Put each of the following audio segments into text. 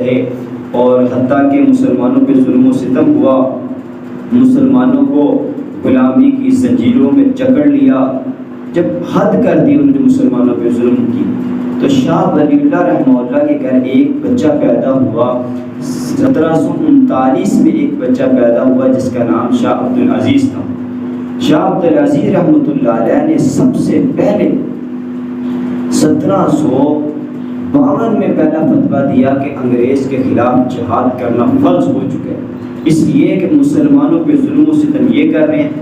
رہے، اور حتیٰ کہ مسلمانوں پہ ظلم و ستم ہوا، مسلمانوں کو غلامی کی زنجیروں میں جکڑ لیا، جب حد کر دی انہوں نے مسلمانوں پہ ظلم کی، تو شاہ ولی اللہ رحمہ اللہ کے گھر ایک بچہ پیدا ہوا۔ 1739 میں ایک بچہ پیدا ہوا جس کا نام شاہ عبدالعزیز تھا۔ شاہ عبدالعزیز رحمۃ اللہ علیہ نے سب سے پہلے 1752 میں پہلا فتویٰ دیا کہ انگریز کے خلاف جہاد کرنا فرض ہو چکا ہے، اس لیے کہ مسلمانوں پہ ظلم و ستم یہ کر رہے ہیں،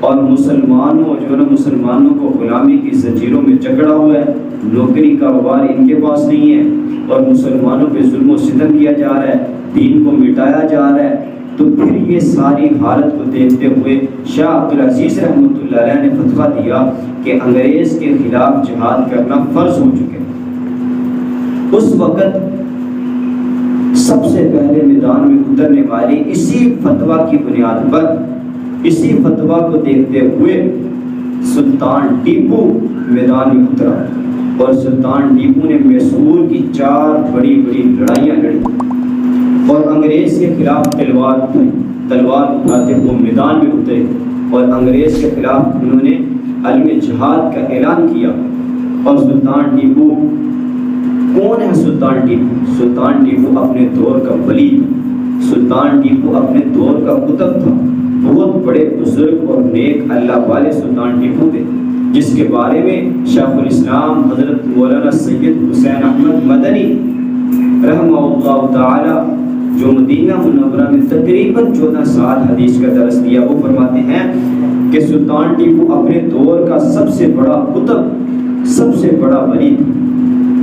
اور مسلمانوں کو غلامی کی زنجیروں میں جکڑا ہوا ہے، نوکری کاروبار ان کے پاس نہیں ہے، اور مسلمانوں پہ ظلم و ستم کیا جا رہا ہے، دین کو مٹایا جا رہا ہے۔ تو پھر یہ ساری حالت کو دیکھتے ہوئے شاہ عبدالعزیز رحمۃ اللہ علیہ نے فتویٰ دیا کہ انگریز کے خلاف جہاد کرنا فرض ہو چکے۔ اس وقت سب سے پہلے میدان میں اترنے والی اسی فتویٰ کی بنیاد پر، اسی فتویٰ کو دیکھتے ہوئے سلطان ٹیپو میدان میں اترا، اور سلطان ٹیپو نے میسور کی 4 بڑی بڑی لڑائیاں لڑی، اور انگریز کے خلاف تلوار اٹھاتے ہوئے میدان میں اترے، اور انگریز کے خلاف انہوں نے عالم جہاد کا اعلان کیا۔ اور سلطان ٹیپو کون ہے؟ سلطان ٹیپو، سلطان ٹیپو اپنے دور کا ولی تھا، سلطان ٹیپو اپنے دور کا قطب تھا، بہت بڑے بزرگ اور نیک اللہ والے سلطان ٹیپو تھے، جس کے بارے میں شیخ الاسلام حضرت مولانا سید حسین احمد مدنی رحمہ اللہ تعالی، جو مدینہ منورہ میں تقریباً 14 سال حدیث کا درس دیا، وہ فرماتے ہیں کہ سلطان ٹیپو اپنے دور کا سب سے بڑا قطب، سب سے بڑا ولی تھا۔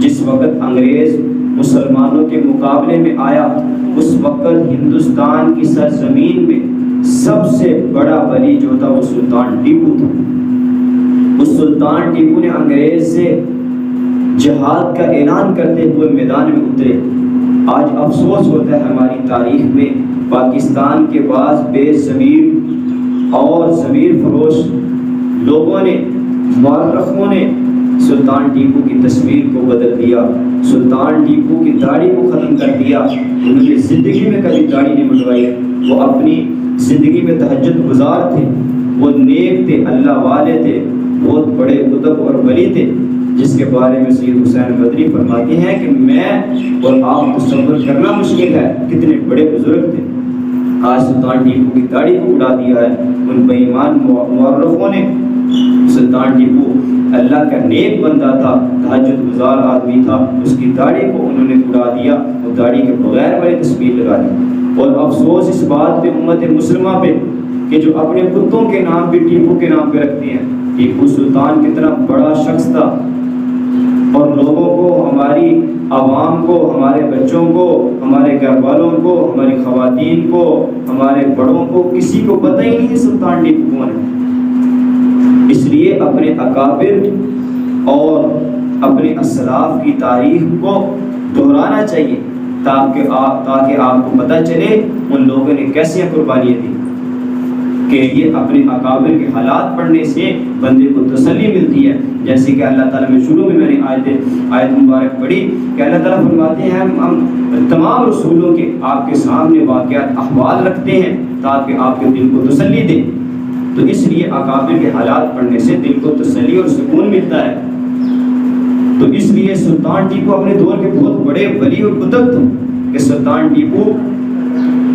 جس وقت انگریز مسلمانوں کے مقابلے میں آیا، اس وقت ہندوستان کی سرزمین میں سب سے بڑا ولی جو تھا وہ سلطان ٹیپو تھا۔ اس سلطان ٹیپو نے انگریز سے جہاد کا اعلان کرتے ہوئے میدان میں اترے۔ آج افسوس ہوتا ہے ہماری تاریخ میں پاکستان کے بعض بے ضمیر اور ضمیر فروش لوگوں نے، مورخوں نے سلطان ٹیپو کی تصویر کو بدل دیا، سلطان ٹیپو کی داڑھی کو ختم کر دیا۔ انہوں نے زندگی میں کبھی داڑھی نہیں منڈوائی، وہ اپنی زندگی میں تہجد گزار تھے، وہ نیک تھے، اللہ والے تھے، بہت بڑے قطب اور ولی تھے، جس کے بارے میں سید حسین مدنی فرماتے ہیں کہ میں اور آپ تصور کرنا مشکل ہے کتنے بڑے بزرگ تھے۔ آج سلطان ٹیپو کی داڑھی کو اڑا دیا ہے ان بے ایمان مورخوں نے۔ سلطان ٹیپو اللہ کا نیک بندہ تھا، تہجد گزار آدمی تھا، اس کی داڑھی کو انہوں نے اڑا دیا، وہ داڑھی کے بغیر بڑی تصویر لگا دی۔ اور افسوس اس بات پہ امت مسلمہ پہ کہ جو اپنے کتوں کے نام بھی ٹیپو کے نام پہ رکھتے ہیں۔ ٹیپو سلطان کتنا بڑا شخص تھا، اور لوگوں کو، ہماری عوام کو، ہمارے بچوں کو، ہمارے گھر والوں کو، ہماری خواتین کو، ہمارے بڑوں کو، کسی کو پتہ ہی نہیں سلطان ٹیپو کون ہے۔ اس لیے اپنے اکابر اور اپنے اسلاف کی تاریخ کو دہرانا چاہیے تاکہ آپ کو پتہ چلے ان لوگوں نے کیسی قربانیاں دی، کہ یہ اپنے اکابر کے حالات پڑھنے سے بندے کو تسلی ملتی ہے۔ جیسے کہ اللہ تعالیٰ میں شروع میں نے آیت مبارک پڑھی کہ اللہ تعالیٰ فرماتے ہیں ہم تمام رسولوں کے آپ کے سامنے واقعات احوال رکھتے ہیں تاکہ آپ کے دل کو تسلی دیں۔ تو اس لیے اکابر کے حالات پڑھنے سے دل کو تسلی اور سکون ملتا ہے۔ تو اس لیے سلطان ٹیپو اپنے دور کے بہت بڑے ولی اور قطب تھے کہ سلطان ٹیپو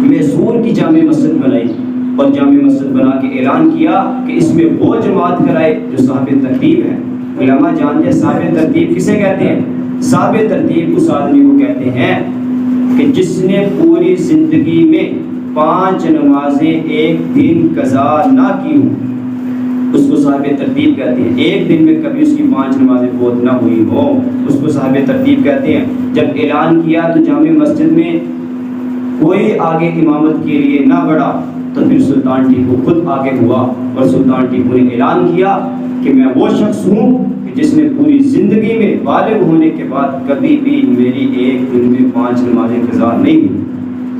میسور کی جامع مسجد بنائی، اور جامع مسجد بنا کے اعلان کیا کہ اس میں وہ جماعت کرائے جو صاحب ترتیب ہے۔ علماء جانتے ہیں صاحب ترتیب کسے کہتے ہیں؟ صاحب ترتیب اس آدمی کو کہتے ہیں کہ جس نے پوری زندگی میں 5 نمازیں ایک دن قضا نہ کی ہوں، اس کو صاحب ترتیب کہتے ہیں۔ ایک دن میں کبھی اس کی 5 نمازیں فوت نہ ہوئی ہوں، اس کو صاحب ترتیب کہتے ہیں۔ جب اعلان کیا تو جامع مسجد میں کوئی آگے امامت کے لیے نہ بڑھا، تو پھر سلطان ٹیپو خود آگے ہوا، اور سلطان ٹیپو نے اعلان کیا کہ میں وہ شخص ہوں کہ جس نے پوری زندگی میں بالغ ہونے کے بعد کبھی بھی میری ایک دن میں 5 نمازیں قضا نہیں ہوئی،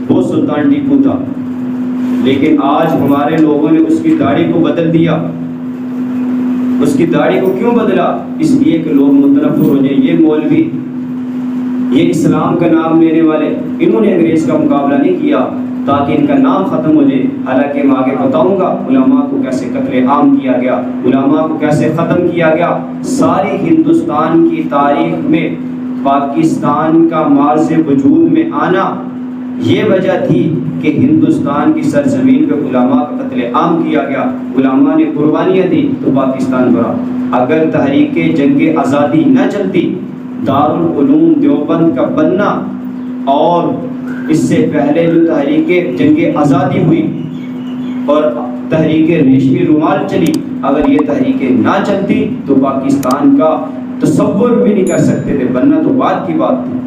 وہ سلطان ٹیپو تھا۔ لیکن آج ہمارے لوگوں نے اس کی داڑھی کو بدل دیا۔ اس کی داڑھی کو کیوں بدلا؟ اس لیے کہ لوگ متنفر ہو جائیں، یہ مولوی یہ اسلام کا نام لینے والے، انہوں نے انگریز کا مقابلہ نہیں کیا تاکہ ان کا نام ختم ہو جائے۔ حالانکہ میں آگے بتاؤں گا علماء کو کیسے قتل عام کیا گیا، علماء کو کیسے ختم کیا گیا۔ ساری ہندوستان کی تاریخ میں پاکستان کا مارز وجود میں آنا یہ وجہ تھی کہ ہندوستان کی سرزمین پہ علماء کا قتل عام کیا گیا، علماء نے قربانیاں دی تو پاکستان بنا۔ اگر تحریک جنگ آزادی نہ چلتی، دارالعلوم دیوبند کا بننا اور اس سے پہلے جو تحریک جنگ آزادی ہوئی اور تحریک ریشمی رومال چلی، اگر یہ تحریکیں نہ چلتی تو پاکستان کا تصور بھی نہیں کر سکتے تھے، بننا تو بعد کی بات تھی۔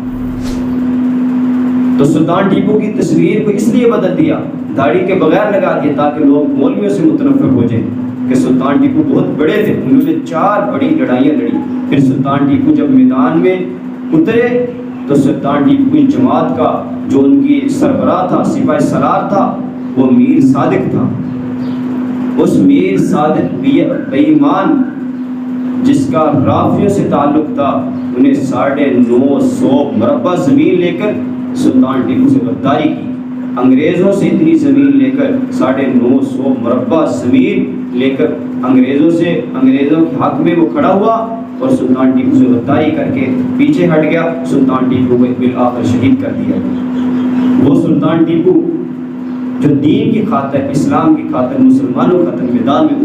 تو سلطان ٹیپو کی تصویر کو اس لیے بدل دیا، داڑھی کے بغیر لگا دیا تاکہ لوگ مولویوں سے متنفر ہو جائیں کہ سلطان ٹیپو بہت بڑے تھے، انہوں نے 4 بڑی لڑائیاں لڑی۔ پھر سلطان ٹیپو جب میدان میں اترے تو سلطان ٹیپو کی جماعت کا جو ان کی سربراہ تھا، سپاہ سالار تھا، وہ میر صادق تھا۔ اس میر صادق بے ایمان جس کا رافیوں سے تعلق تھا، انہیں 950 مربع زمین لے کر سلطان ٹیپو سے غداری کی۔ انگریزوں سے اتنی زمین لے کر 950 مربع زمین لے کر انگریزوں کے حق میں وہ کھڑا ہوا اور سلطان ٹیپو سے غداری کر کے پیچھے ہٹ گیا۔ سلطان ٹیپو کو بالآخر شہید کر دیا۔ وہ سلطان ٹیپو جو دین کی خاطر، اسلام کی خاطر مسلمانوں کا میدان میں